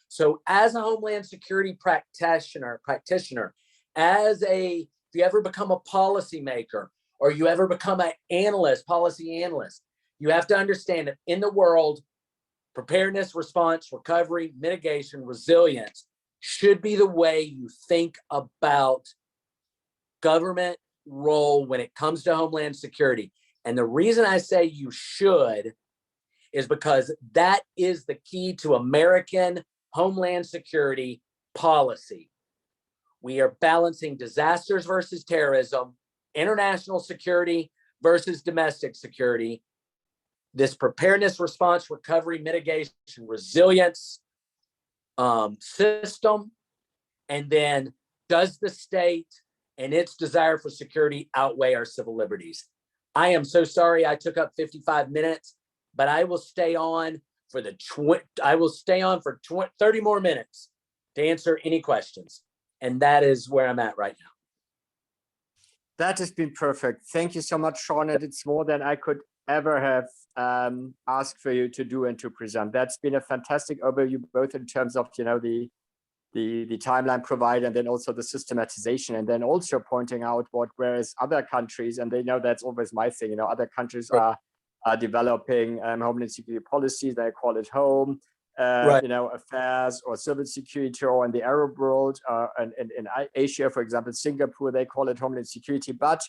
So as a Homeland Security practitioner, if you ever become a policymaker or you ever become an analyst, policy analyst, you have to understand that in the world, preparedness, response, recovery, mitigation, resilience should be the way you think about government role when it comes to Homeland Security. And the reason I say you should is because that is the key to American Homeland Security policy. We are balancing disasters versus terrorism, international security versus domestic security, this preparedness, response, recovery, mitigation, resilience system, and then does the state and its desire for security outweigh our civil liberties? I am so sorry I took up 55 minutes, but I will stay on for 30 more minutes to answer any questions. And that is where I'm at right now. That has been perfect. Thank you so much, Shawn. And it's more than I could ever have asked for you to do and to present. That's been a fantastic overview, both in terms of, you know, the timeline provided, and then also the systematization, and then also pointing out whereas other countries, and they know that's always my thing, you know, other countries are developing homeland security policies. They call it home, you know, affairs or civil security, or in the Arab world, and in Asia, for example, Singapore, they call it homeland security. But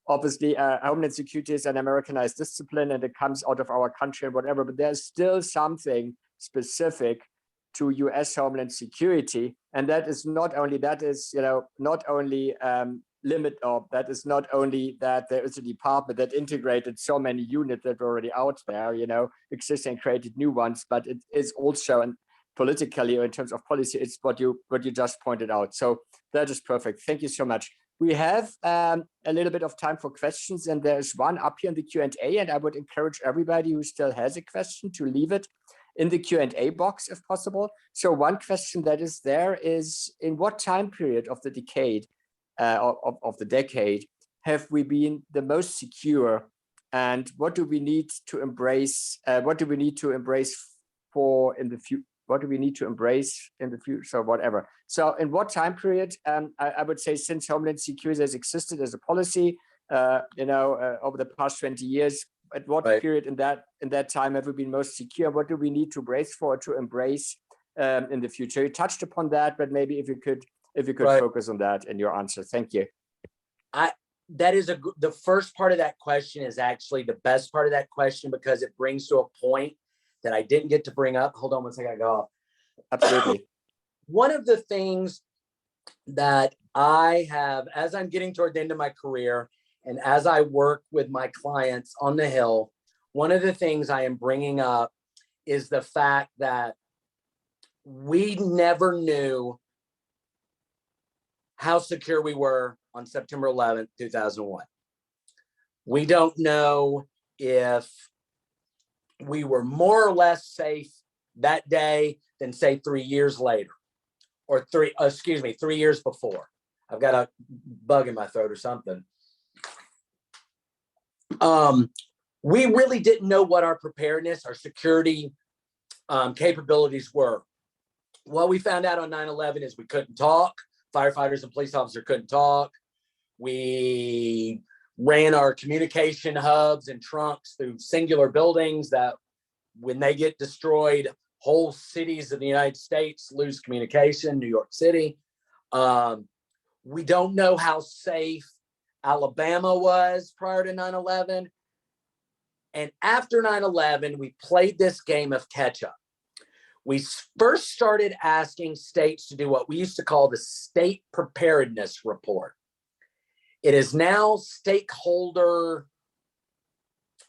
obviously, homeland security is an Americanized discipline, and it comes out of our country and whatever. But there's still something specific to U.S. homeland security, and that is not only that there is a department that integrated so many units that were already out there, you know, existing, created new ones, but it is also, and politically or in terms of policy, it's what you just pointed out. So that is perfect. Thank you so much. We have a little bit of time for questions, and there's one up here in the Q&A, and I would encourage everybody who still has a question to leave it in the Q&A box if possible. So one question that is there is, in what time period of the decade, of the decade, have we been the most secure, and what do we need to embrace? What do we need to embrace for in the future? What do we need to embrace in the future? So whatever. So in what time period? I would say since Homeland Security has existed as a policy, you know, over the past 20 years. At what period in that time have we been most secure? What do we need to brace for, to embrace in the future? You touched upon that, but maybe if you could focus on that in your answer. Thank you. The first part of that question is actually the best part of that question, because it brings to a point that I didn't get to bring up. Hold on one second, I go off. Absolutely. One of the things that I have, as I'm getting toward the end of my career, and as I work with my clients on the Hill, one of the things I am bringing up is the fact that we never knew how secure we were on September 11th, 2001. We don't know if we were more or less safe that day than, say, 3 years later, or 3 years before. I've got a bug in my throat or something. We really didn't know what our preparedness, our security capabilities were. What we found out on 9/11 is we couldn't talk. Firefighters and police officers couldn't talk. We ran our communication hubs and trunks through singular buildings that, when they get destroyed, whole cities of the United States lose communication, New York City. We don't know how safe Alabama was prior to 9/11. And after 9/11, we played this game of catch up. We first started asking states to do what we used to call the State Preparedness Report. It is now stakeholder,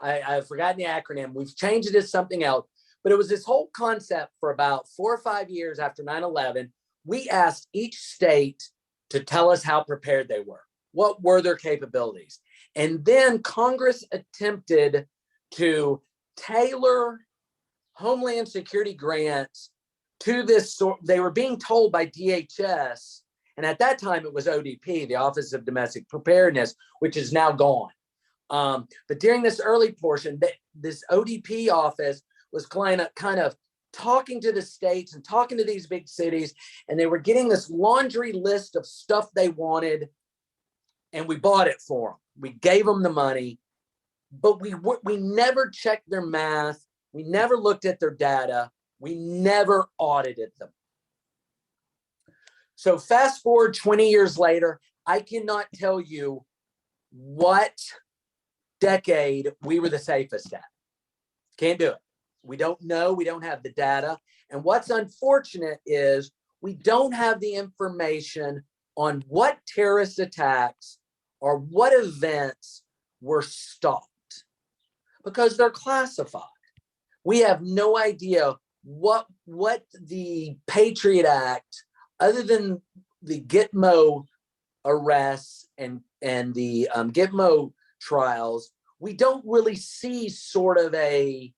I've forgotten the acronym. We've changed it to something else, but it was this whole concept for about 4 or 5 years after 9/11. We asked each state to tell us how prepared they were. What were their capabilities? And then Congress attempted to tailor Homeland Security grants to this sort. They were being told by DHS, and at that time it was ODP, the Office of Domestic Preparedness, which is now gone. But during this early portion, this ODP office was kind of talking to the states and talking to these big cities, and they were getting this laundry list of stuff they wanted, and we bought it for them. We gave them the money, but we never checked their math. We never looked at their data. We never audited them. So fast forward 20 years later, I cannot tell you what decade we were the safest at. Can't do it. We don't know. We don't have the data. And what's unfortunate is we don't have the information on what terrorist attacks or what events were stopped, because they're classified. We have no idea what the Patriot Act, other than the Gitmo arrests and the Gitmo trials, we don't really see sort of a,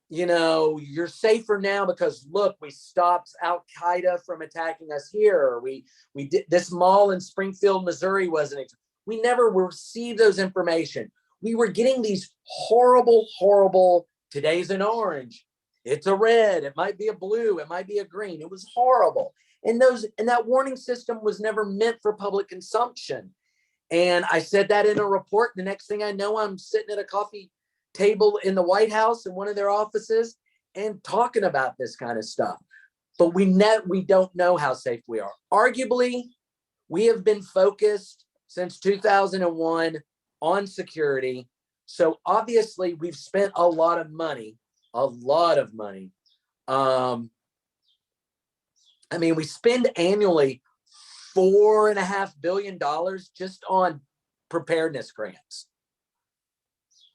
you know, you're safer now because look, we stopped Al Qaeda from attacking us here. We did this mall in Springfield, Missouri wasn't. We never received those information. we were getting these horrible, today's an orange, it's a red, it might be a blue, it might be a green. It was horrible. And that warning system was never meant for public consumption. And I said that in a report. The next thing I know, I'm sitting at a coffee table in the White House in one of their offices and talking about this kind of stuff. But we don't know how safe we are. Arguably, we have been focused since 2001 on security. So obviously we've spent a lot of money. I mean, we spend annually $4.5 billion just on preparedness grants.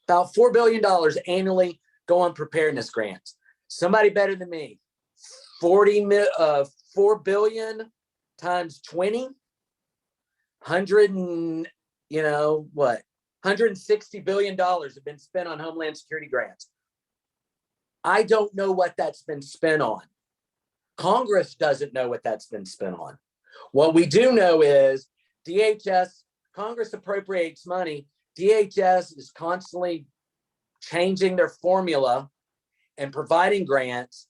About $4 billion annually go on preparedness grants. Somebody better than me. 4 billion times 20, 100 and, you know, what? $160 billion have been spent on Homeland Security grants. I don't know what that's been spent on. Congress doesn't know what that's been spent on. What we do know is DHS, Congress appropriates money. DHS is constantly changing their formula and providing grants.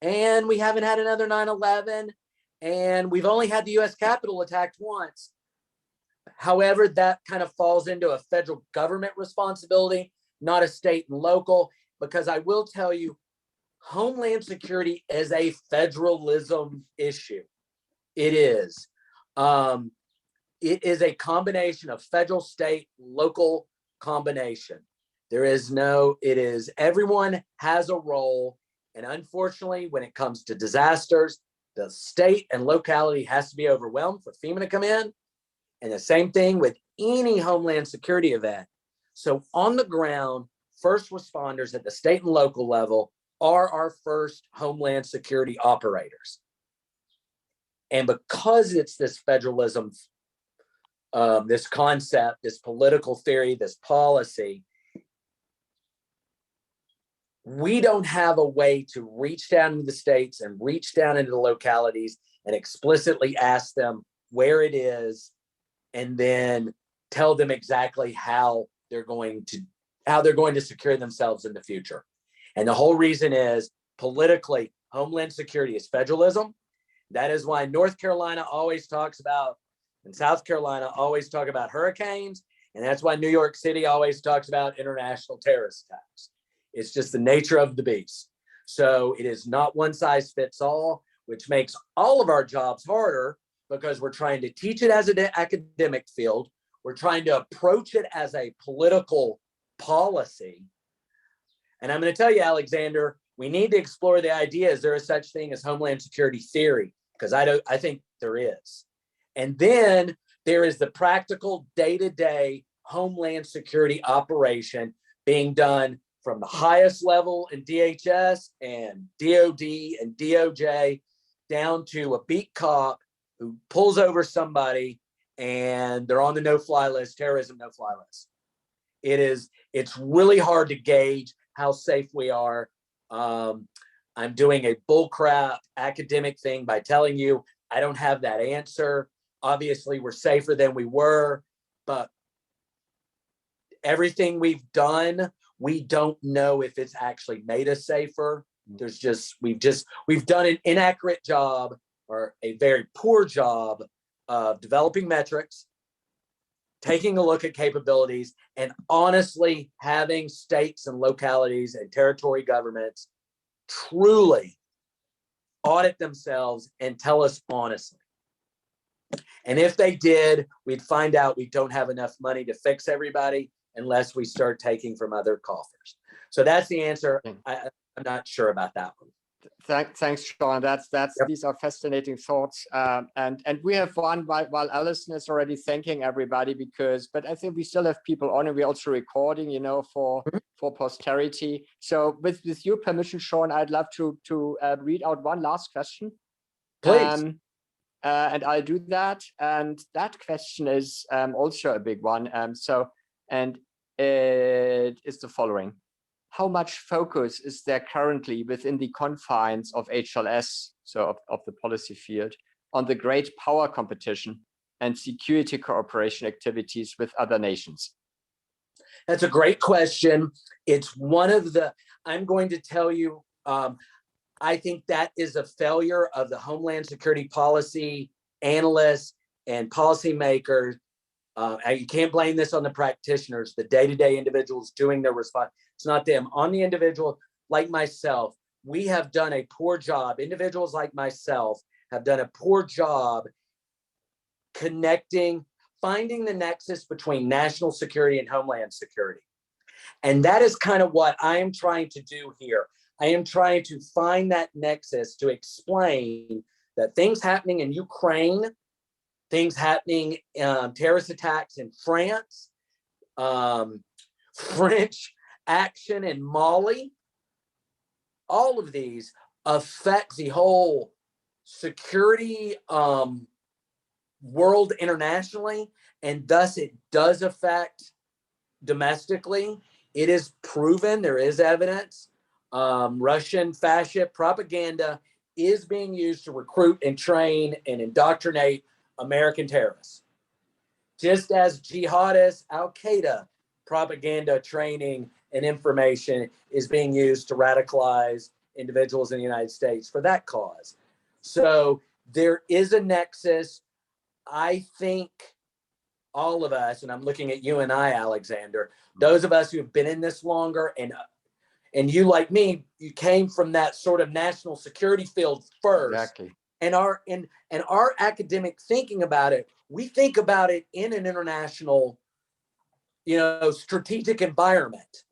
And we haven't had another 9/11. And we've only had the US Capitol attacked once. However, that kind of falls into a federal government responsibility, not a state and local, because I will tell you, Homeland Security is a federalism issue. It is. It is a combination of federal, state, local combination. Everyone has a role. And unfortunately, when it comes to disasters, the state and locality has to be overwhelmed for FEMA to come in. And the same thing with any Homeland Security event. So on the ground, first responders at the state and local level are our first Homeland Security operators. And because it's this federalism, this concept, this political theory, this policy, we don't have a way to reach down into the states and reach down into the localities and explicitly ask them where it is, and then tell them exactly how they're going to secure themselves in the future. And the whole reason is politically, Homeland Security is federalism. That is why North Carolina always talks about, and South Carolina always talk about hurricanes. And that's why New York City always talks about international terrorist attacks. It's just the nature of the beast. So it is not one size fits all, which makes all of our jobs harder because we're trying to teach it as an academic field. We're trying to approach it as a political policy. And I'm going to tell you, Alexander, we need to explore the idea, is there a such thing as Homeland Security theory? Because I think there is. And then there is the practical day-to-day Homeland Security operation being done from the highest level in DHS and DOD and DOJ down to a beat cop who pulls over somebody and they're on the no-fly list, terrorism no-fly list. It's really hard to gauge how safe we are. I'm doing a bullcrap academic thing by telling you I don't have that answer. Obviously, we're safer than we were, but everything we've done, we don't know if it's actually made us safer. We've done an inaccurate job or a very poor job of developing metrics, taking a look at capabilities, and honestly having states and localities and territory governments truly audit themselves and tell us honestly. And if they did, we'd find out we don't have enough money to fix everybody unless we start taking from other coffers. So that's the answer. I'm not sure about that one. Thanks, Shawn. Yep. These are fascinating thoughts. And we have one while Alison is already thanking everybody but I think we still have people on and we're also recording, for posterity. So with your permission, Shawn, I'd love to read out one last question. Please. And I'll do that. And that question is also a big one. And it is the following. How much focus is there currently within the confines of HLS, so of the policy field, on the great power competition and security cooperation activities with other nations? That's a great question. It's one of the, I'm going to tell you, I think that is a failure of the Homeland Security policy analysts and policymakers. You can't blame this on the practitioners, the day-to-day individuals doing their response. It's not them. On the individual like myself, we have done a poor job. Individuals like myself have done a poor job connecting, finding the nexus between national security and Homeland Security. And that is kind of what I am trying to do here. I am trying to find that nexus to explain that things happening in Ukraine, things happening, terrorist attacks in France, French action in Mali, all of these affect the whole security world internationally, and thus it does affect domestically. It is proven, there is evidence, Russian fascist propaganda is being used to recruit and train and indoctrinate American terrorists. Just as jihadist Al-Qaeda propaganda training and information is being used to radicalize individuals in the United States for that cause. So there is a nexus. I think all of us, and I'm looking at you and I, Alexander, those of us who have been in this longer, and you like me, you came from that sort of national security field first. Exactly. And our academic thinking about it, we think about it in an international, strategic environment.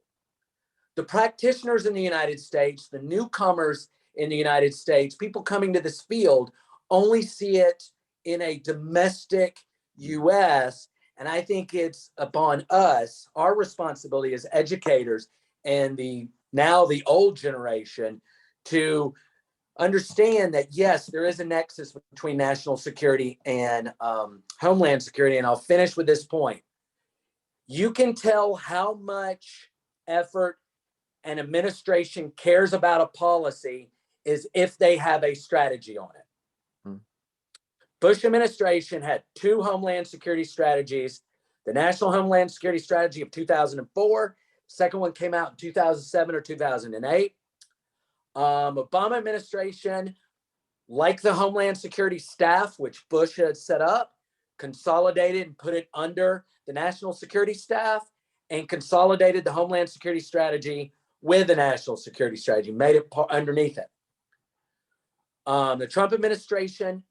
The practitioners in the United States, the newcomers in the United States, people coming to this field only see it in a domestic U.S. And I think it's upon us, our responsibility as educators and now the old generation, to understand that, yes, there is a nexus between national security and Homeland Security. And I'll finish with this point. You can tell how much effort an administration cares about a policy is if they have a strategy on it. Bush administration had 2 Homeland Security strategies. The National Homeland Security Strategy of 2004. Second one came out in 2007 or 2008. Obama administration, like the Homeland Security staff, which Bush had set up, consolidated and put it under the National Security Staff, and consolidated the Homeland Security Strategy with the National Security Strategy, made it underneath it. The Trump administration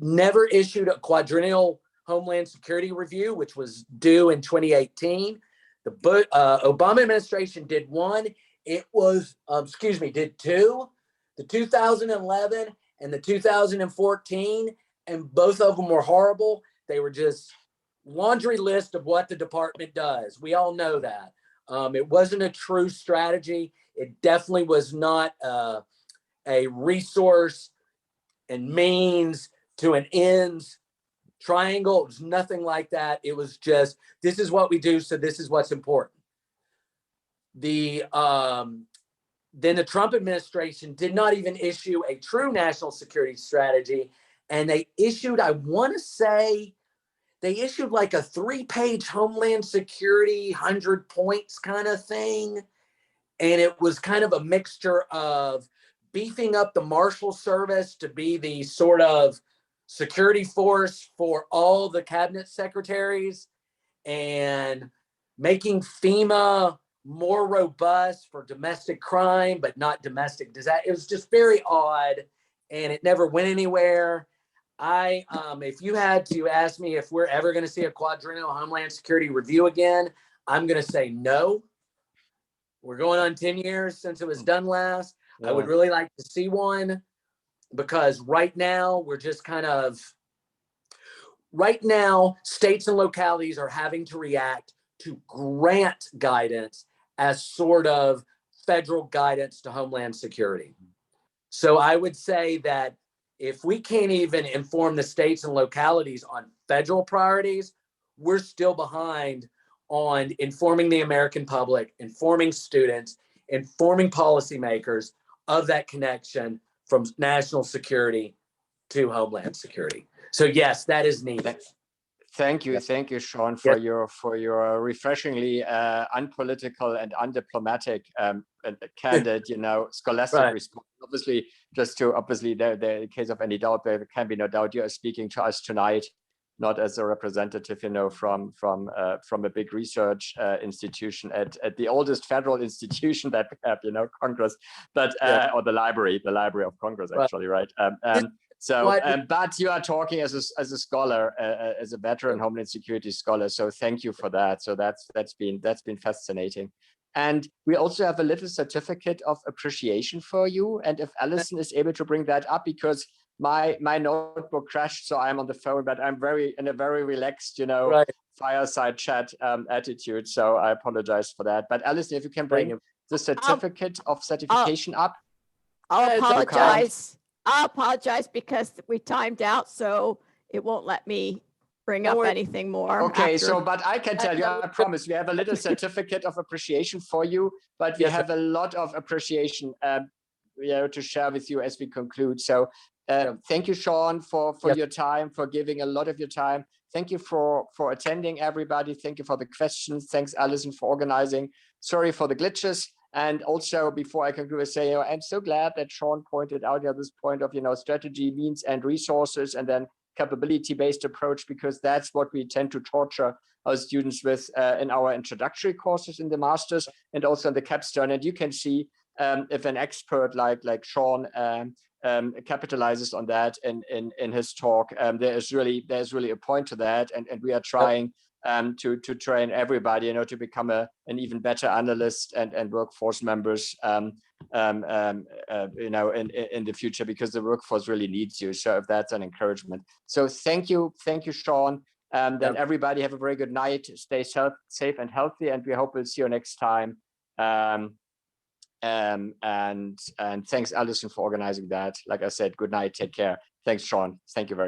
never issued a quadrennial Homeland Security review, which was due in 2018. The Obama administration did one. It was, did 2, the 2011 and the 2014, and both of them were horrible. They were just laundry list of what the department does. We all know that. It wasn't a true strategy. It definitely was not a resource and means to an ends triangle. It was nothing like that. It was just, this is what we do, so this is what's important. Then the Trump administration did not even issue a true national security strategy. And they issued, I want to say, they issued like a 3-page Homeland Security 100 points kind of thing. And it was kind of a mixture of beefing up the Marshal Service to be the sort of security force for all the cabinet secretaries and making FEMA more robust for domestic crime, but not domestic disaster. It was just very odd, and it never went anywhere. If you had to ask me if we're ever going to see a quadrennial Homeland Security review again, I'm going to say no. We're going on 10 years since it was done last. Yeah. I would really like to see one, because right now we're just states and localities are having to react to grant guidance as sort of federal guidance to Homeland Security. So I would say that if we can't even inform the states and localities on federal priorities, we're still behind on informing the American public, informing students, informing policymakers of that connection from national security to Homeland Security. So yes, that is needed. Thank you, Shawn, for your refreshingly unpolitical and undiplomatic and candid, scholastic response. Obviously, there, in case of any doubt, there can be no doubt you are speaking to us tonight, not as a representative, from a big research institution at the oldest federal institution that we have, Congress, but or the Library of Congress, actually, right? But you are talking as a scholar, as a veteran Homeland Security scholar. So thank you for that. So that's been fascinating. And we also have a little certificate of appreciation for you. And if Alison is able to bring that up, because my notebook crashed, so I'm on the phone, but I'm in a very relaxed, fireside chat attitude. So I apologize for that. But Alison, if you can bring the certificate of certification up. I'll apologize. I'll apologize because we timed out, so it won't let me bring up anything more. Okay, but I can tell you, I promise, we have a little certificate of appreciation for you, but we have a lot of appreciation to share with you as we conclude. So thank you, Shawn, for your time, for giving a lot of your time. Thank you for attending, everybody. Thank you for the questions. Thanks, Alison, for organizing. Sorry for the glitches. And also, before I conclude, I say, I'm so glad that Shawn pointed out this point of, strategy, means, and resources, and then capability-based approach, because that's what we tend to torture our students with in our introductory courses in the masters and also in the capstone. And you can see if an expert like Shawn capitalizes on that in his talk, there's really a point to that, and we are trying to train everybody, to become an even better analyst and workforce members, in the future, because the workforce really needs you. So if that's an encouragement. So thank you, Shawn. Then everybody have a very good night. Stay safe and healthy, and we hope we'll see you next time. And thanks, Alison, for organizing that. Like I said, good night. Take care. Thanks, Shawn. Thank you very much.